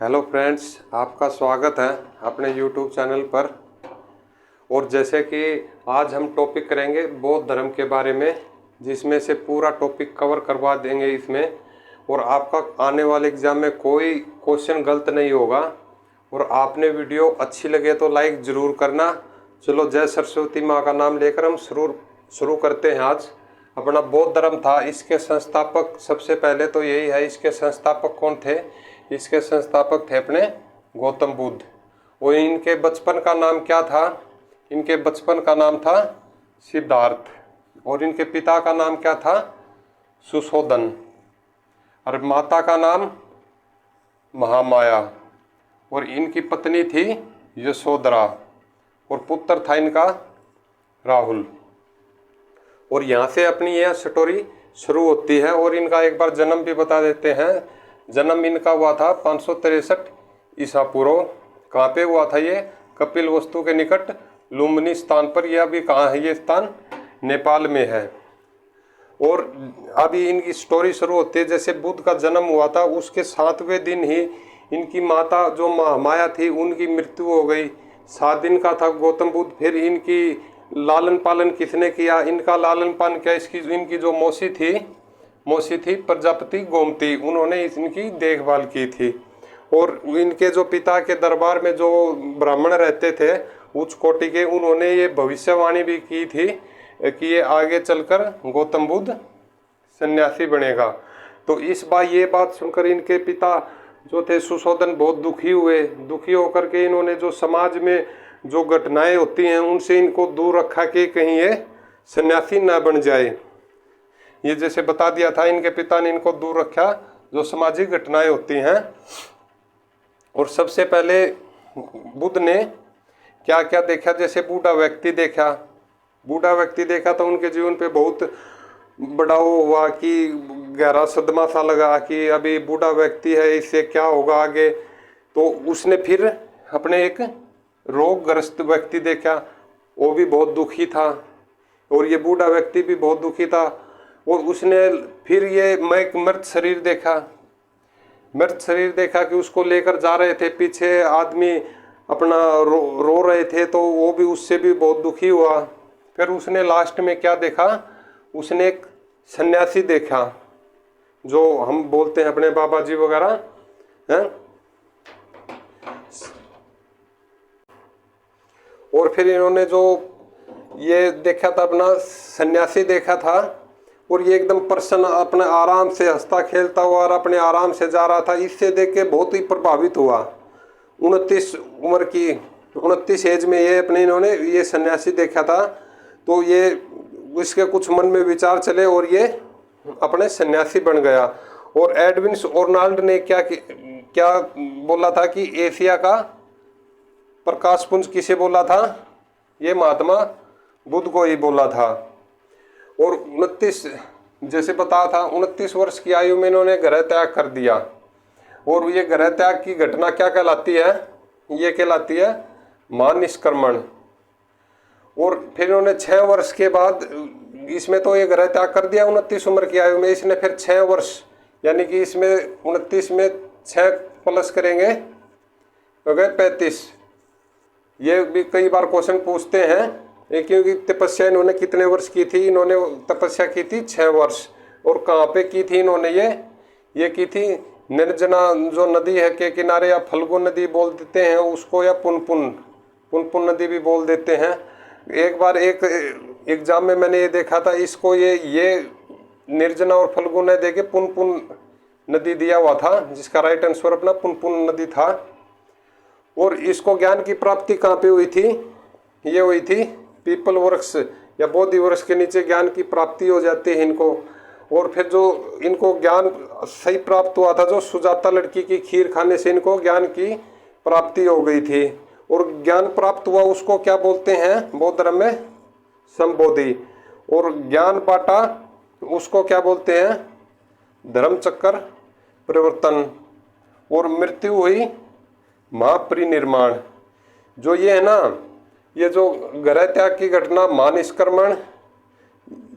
Hello friends, आपका स्वागत है अपने यूट्यूब चैनल पर। और जैसे कि आज हम टॉपिक करेंगे बौद्ध धर्म के बारे में, जिसमें से पूरा टॉपिक कवर करवा देंगे इसमें। और आपका आने वाले एग्ज़ाम में कोई क्वेश्चन गलत नहीं होगा। और आपने वीडियो अच्छी लगे तो लाइक ज़रूर करना। चलो, जय सरस्वती माँ का नाम लेकर हम शुरू करते हैं। आज अपना बौद्ध धर्म था, इसके संस्थापक सबसे पहले तो यही है। इसके संस्थापक कौन थे? इसके संस्थापक थे अपने गौतम बुद्ध। और इनके बचपन का नाम क्या था? इनके बचपन का नाम था सिद्धार्थ। और इनके पिता का नाम क्या था? सुशोधन। और माता का नाम महामाया। और इनकी पत्नी थी यशोधरा। और पुत्र था इनका राहुल। और यहाँ से अपनी यह स्टोरी शुरू होती है। और इनका एक बार जन्म भी बता देते हैं। जन्म इनका हुआ था 563 ईसा पूर्व। कहाँ पे हुआ था ये? कपिल वस्तु के निकट लुम्बिनी स्थान पर। यह अभी कहाँ है? ये स्थान नेपाल में है। और अभी इनकी स्टोरी शुरू होती है। जैसे बुद्ध का जन्म हुआ था, उसके 7वें दिन ही इनकी माता जो महामाया थी, उनकी मृत्यु हो गई। 7 दिन का था गौतम बुद्ध। फिर इनकी लालन पालन किसने किया? इनका लालन पालन क्या? इनकी जो मौसी थी प्रजापति गोमती, उन्होंने इनकी देखभाल की थी। और इनके जो पिता के दरबार में जो ब्राह्मण रहते थे उच्च कोटि के, उन्होंने ये भविष्यवाणी भी की थी कि ये आगे चलकर गौतम बुद्ध सन्यासी बनेगा। तो इस बार ये बात सुनकर इनके पिता जो थे सुशोधन बहुत दुखी हुए। दुखी होकर के इन्होंने जो समाज में जो घटनाएं होती हैं उनसे इनको दूर रखा कि कहीं ये सन्यासी ना बन जाए। ये जैसे बता दिया था, इनके पिता ने इनको दूर रखा जो सामाजिक घटनाएं होती हैं। और सबसे पहले बुद्ध ने क्या क्या देखा? जैसे बूढ़ा व्यक्ति देखा तो उनके जीवन पे बहुत बड़ा वो हुआ कि गहरा सदमा सा लगा कि अभी बूढ़ा व्यक्ति है, इससे क्या होगा आगे। तो उसने फिर अपने एक रोगग्रस्त व्यक्ति देखा, वो भी बहुत दुखी था। और ये बूढ़ा व्यक्ति भी बहुत दुखी था। और उसने फिर ये मृत शरीर देखा कि उसको लेकर जा रहे थे, पीछे आदमी अपना रो रहे थे, तो वो भी उससे भी बहुत दुखी हुआ। फिर उसने लास्ट में क्या देखा? उसने एक सन्यासी देखा, जो हम बोलते हैं अपने बाबा जी वगैरह हैं। और फिर इन्होंने जो ये देखा था, अपना सन्यासी देखा था। और ये एकदम प्रसन्न, अपने आराम से हंसता खेलता हुआ और अपने आराम से जा रहा था। इससे देख के बहुत ही प्रभावित हुआ। 29 एज में ये इन्होंने ये सन्यासी देखा था। तो ये इसके कुछ मन में विचार चले और ये अपने सन्यासी बन गया। और एडविन ऑर्नाल्ड ने क्या बोला था कि एशिया का प्रकाश पुंज किसे बोला था? ये महात्मा बुद्ध को ही बोला था। और 29, जैसे बताया था, 29 वर्ष की आयु में इन्होंने गृह त्याग कर दिया। और ये गृह त्याग की घटना क्या कहलाती है? ये कहलाती है महानिष्क्रमण। और फिर इन्होंने 6 वर्ष के बाद, इसमें तो ये गृह त्याग कर दिया 29 उम्र की आयु में। इसने फिर 6 वर्ष, यानी कि इसमें 29 में 6 प्लस करेंगे तो गए 35। ये भी कई बार क्वेश्चन पूछते हैं, क्योंकि तपस्या इन्होंने कितने वर्ष की थी? इन्होंने तपस्या की थी 6 वर्ष। और कहाँ पे की थी इन्होंने? ये की थी निर्जना जो नदी है के किनारे, या फल्गु नदी बोल देते हैं उसको, या पुनपुन नदी भी बोल देते हैं। एक बार एक एग्जाम में मैंने ये देखा था, इसको ये निर्जना और फल्गु नदी दे के पुनपुन नदी दिया हुआ था, जिसका राइट आंसर अपना पुनपुन नदी था। और इसको ज्ञान की प्राप्ति कहाँ पे हुई थी? ये हुई थी पीपल वृक्ष या बोधि वृक्ष के नीचे ज्ञान की प्राप्ति हो जाती है इनको। और फिर जो इनको ज्ञान सही प्राप्त हुआ था, जो सुजाता लड़की की खीर खाने से इनको ज्ञान की प्राप्ति हो गई थी। और ज्ञान प्राप्त हुआ उसको क्या बोलते हैं बौद्ध धर्म में? संबोधि। और ज्ञान बांटा उसको क्या बोलते हैं? धर्म चक्र परिवर्तन। और मृत्यु हुई महापरिनिर्माण। जो ये है ना, ये जो गृह त्याग की घटना महानिष्क्रमण,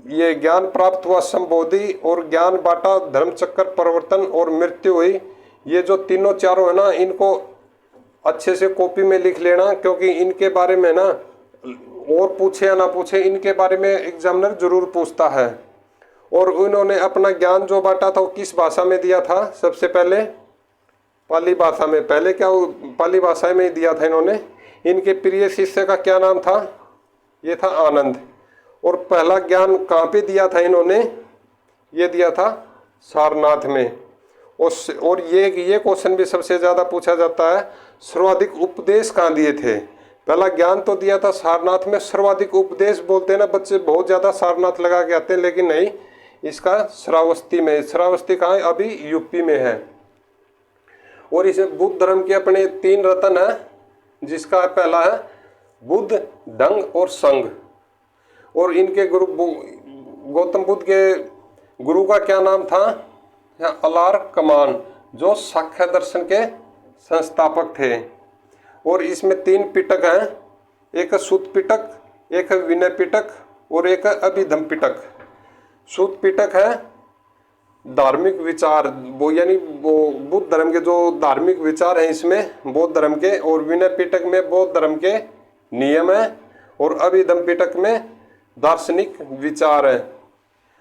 ये ज्ञान प्राप्त हुआ संबोधि, और ज्ञान बांटा धर्म चक्र परिवर्तन, और मृत्यु हुई ये जो तीनों चारों है ना, इनको अच्छे से कॉपी में लिख लेना, क्योंकि इनके बारे में ना, और पूछे या ना पूछे, इनके बारे में एग्जामिनर जरूर पूछता है। और उन्होंने अपना ज्ञान जो बांटा था वो किस भाषा में दिया था? सबसे पहले पाली भाषा में। पहले क्या पाली भाषा में ही दिया था इन्होंने। इनके प्रिय शिष्य का क्या नाम था? ये था आनंद। और पहला ज्ञान कहाँ पे दिया था इन्होंने? ये दिया था सारनाथ में। और ये क्वेश्चन भी सबसे ज़्यादा पूछा जाता है, सर्वाधिक उपदेश कहाँ दिए थे? पहला ज्ञान तो दिया था सारनाथ में, सर्वाधिक उपदेश बोलते हैं ना बच्चे, बहुत ज़्यादा सारनाथ लगा के आते हैं, लेकिन नहीं, इसका श्रावस्ती में। श्रावस्ती कहाँ है? अभी यूपी में है। और इसे बुद्ध धर्म के अपने 3 रत्न है, जिसका पहला है बुद्ध, डंग और संघ। और इनके गुरु गौतम बुद्ध के गुरु का क्या नाम था? अलार कमान, जो सांख्य दर्शन के संस्थापक थे। और इसमें 3 पिटक हैं, एक सूत पिटक, एक विनय पिटक और एक अभिधम पिटक। सूत पिटक है धार्मिक विचार, वो यानी वो बुद्ध धर्म के जो धार्मिक विचार हैं इसमें बौद्ध धर्म के। और विनय पिटक में बौद्ध धर्म के नियम है। और अभिधम पिटक में दार्शनिक विचार है।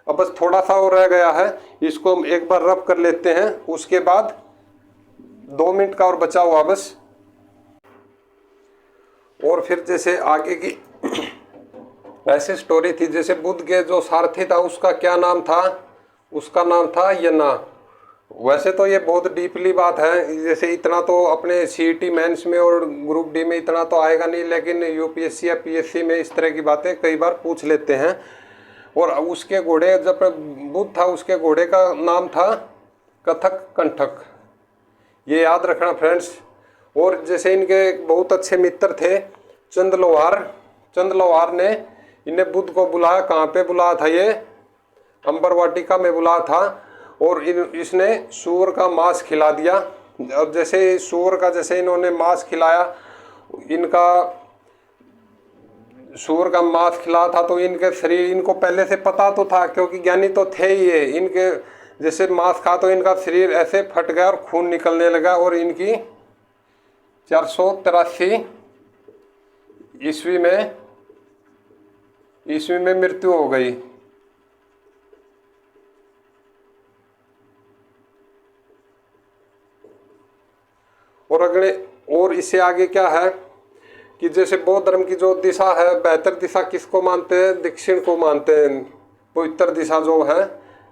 अब बस थोड़ा सा और रह गया है, इसको हम एक बार रब कर लेते हैं, उसके बाद 2 मिनट का और बचा हुआ बस। और फिर जैसे आगे की ऐसी स्टोरी थी, जैसे बुद्ध के जो सारथी था उसका क्या नाम था? उसका नाम था यन्ना। वैसे तो ये बहुत डीपली बात है, जैसे इतना तो अपने सीईटी मेंस में और ग्रुप डी में इतना तो आएगा नहीं, लेकिन यूपीएससी या पीएससी में इस तरह की बातें कई बार पूछ लेते हैं। और उसके घोड़े, जब बुद्ध था उसके घोड़े का नाम था कथक कंठक, ये याद रखना फ्रेंड्स। और जैसे इनके बहुत अच्छे मित्र थे चंद्रलोहार ने इन्हें बुद्ध को बुलाया। कहाँ पे बुलाया था? ये अंबर वाटिका में बुलाया था। और इसने सूअर का मांस खिला दिया। अब जैसे सूअर का जैसे इन्होंने मांस खिलाया, इनका सूअर का मांस खिलाया था, तो इनके शरीर, इनको पहले से पता तो था क्योंकि ज्ञानी तो थे ही ये। इनके जैसे मांस खा तो इनका शरीर ऐसे फट गया और खून निकलने लगा। और इनकी 483 ईस्वी में मृत्यु हो गई। और इससे आगे क्या है कि जैसे बौद्ध धर्म की जो दिशा है, बेहतर दिशा किसको मानते हैं? दक्षिण को मानते हैं। पवित्र दिशा जो है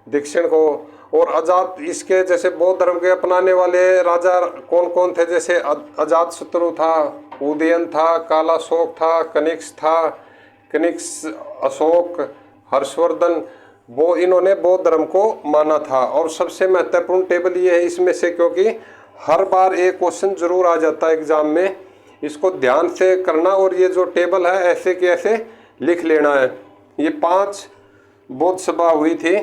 दक्षिण को। और अजात, इसके जैसे बौद्ध धर्म के अपनाने वाले राजा कौन कौन थे? जैसे अजात शत्रु था, उदयन था, कालाशोक था, कनिष्क, अशोक, हर्षवर्धन, वो इन्होंने बौद्ध धर्म को माना था। और सबसे महत्वपूर्ण टेबल ये है इसमें से, क्योंकि हर बार एक क्वेश्चन जरूर आ जाता है एग्जाम में, इसको ध्यान से करना। और ये जो टेबल है ऐसे के ऐसे लिख लेना है। ये 5 बौद्ध सभा हुई थी,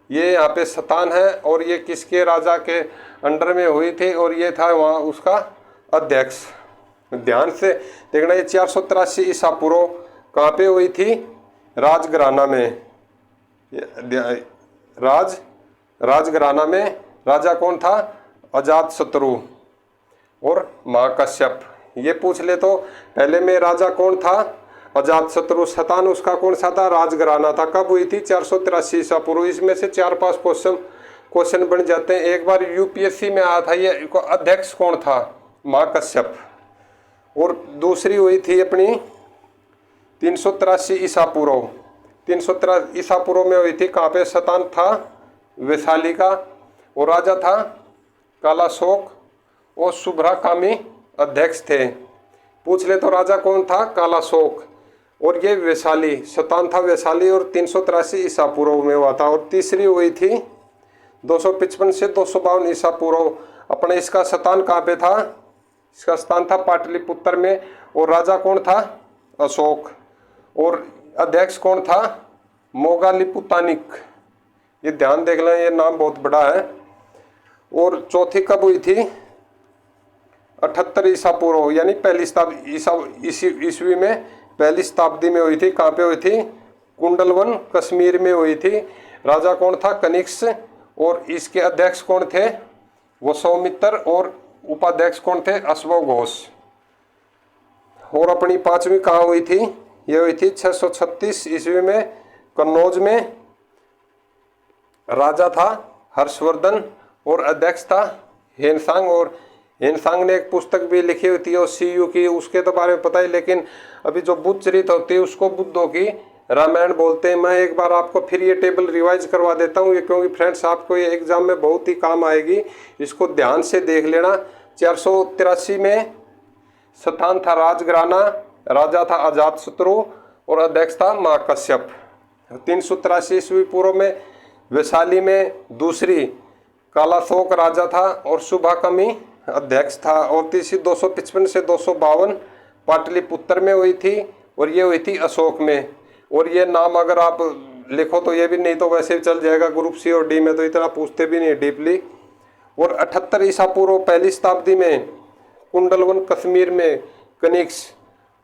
ये यहाँ पे सतान है। और ये किसके राजा के अंडर में हुई थी? और ये था वहाँ उसका अध्यक्ष। ध्यान से देखना, ये 483 ईसा पूर्व कहाँ पे हुई थी? राजघराना में। राजघराना में राजा कौन था? अजात शत्रु और महाकश्यप। ये पूछ ले तो पहले में राजा कौन था? अजात शत्रु। सतान उसका कौन सा था? राजघराना था। कब हुई थी? 483 ईसा पूर्व। इसमें से 4-5 क्वेश्चन बन जाते हैं। एक बार यूपीएससी में आया था, ये अध्यक्ष कौन था? महाकश्यप। और दूसरी हुई थी अपनी 383 ईसा पूर्व। 383 ईसा पूर्व में हुई थी। कहाँ पे? सतान था वैशाली का, और राजा था कालाशोक, और शुभ्राकामी अध्यक्ष थे। पूछ ले तो राजा कौन था? कालाशोक। और ये वैशाली, सतान था वैशाली, और 383 ईसा पूर्व में हुआ था। और तीसरी हुई थी 255 से 252 ईसा पूर्व। अपने इसका सतान कहाँ पे था? इसका स्थान था पाटलिपुत्र में। और राजा कौन था? अशोक। और अध्यक्ष कौन था? मोगालिपुतानिक। ये ध्यान देख लें, ये नाम बहुत बड़ा है। और चौथी कब हुई थी? 78 ईसा पूर्व, यानी पहली शताब्दी ईस्वी में, पहली शताब्दी में हुई थी। कहाँ पे हुई थी? कुंडलवन कश्मीर में हुई थी। राजा कौन था? कनिष्क। और इसके अध्यक्ष कौन थे? वो सौमित्र, और उपाध्यक्ष कौन थे? अश्वघोष घोष। और अपनी 5वीं कहाँ हुई थी? ये हुई थी 636 ईस्वी में कन्नौज में। राजा था हर्षवर्धन और अध्यक्ष था हेनसांग। और हेनसांग ने एक पुस्तक भी लिखी हुई थी और सीयू की, उसके तो बारे में पता ही, लेकिन अभी जो बुद्ध चरित होती है उसको बुद्धों की रामायण बोलते हैं। मैं एक बार आपको फिर ये टेबल रिवाइज करवा देता हूँ, ये क्योंकि फ्रेंड्स आपको ये एग्जाम में बहुत ही काम आएगी, इसको ध्यान से देख लेना। 483 में स्थान था राजघराना, राजा था अजातशत्रु और अध्यक्ष था महाकश्यप। 383 ईस्वी पूर्व में वैशाली में दूसरी कालाशोक राजा था और शुभाकमी अध्यक्ष था। और तीसरी 255 से 252 पाटलिपुत्र में हुई थी और ये हुई थी अशोक में। और ये नाम अगर आप लिखो तो ये भी, नहीं तो वैसे भी चल जाएगा, ग्रुप सी और डी में तो इतना पूछते भी नहीं डीपली। और 78 ईसा पूर्व पहली शताब्दी में कुंडलवन कश्मीर में कनिक्स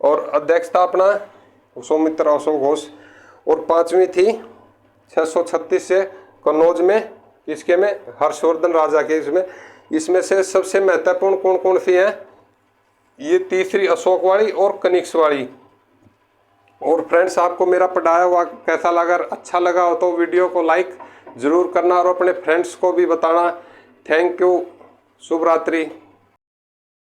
और अध्यक्ष था अपना सौमित्र अशोक घोष। और 5वीं थी 636 से कन्नौज में, इसके में हर्षवर्धन राजा के। इसमें से सबसे महत्वपूर्ण कौन कौन सी है? ये तीसरी अशोक वाली और कनिक्स वाली। और फ्रेंड्स आपको मेरा पढ़ाया हुआ कैसा लगा? अच्छा लगा हो तो वीडियो को लाइक ज़रूर करना और अपने फ्रेंड्स को भी बताना। Thank you. शुभ रात्रि।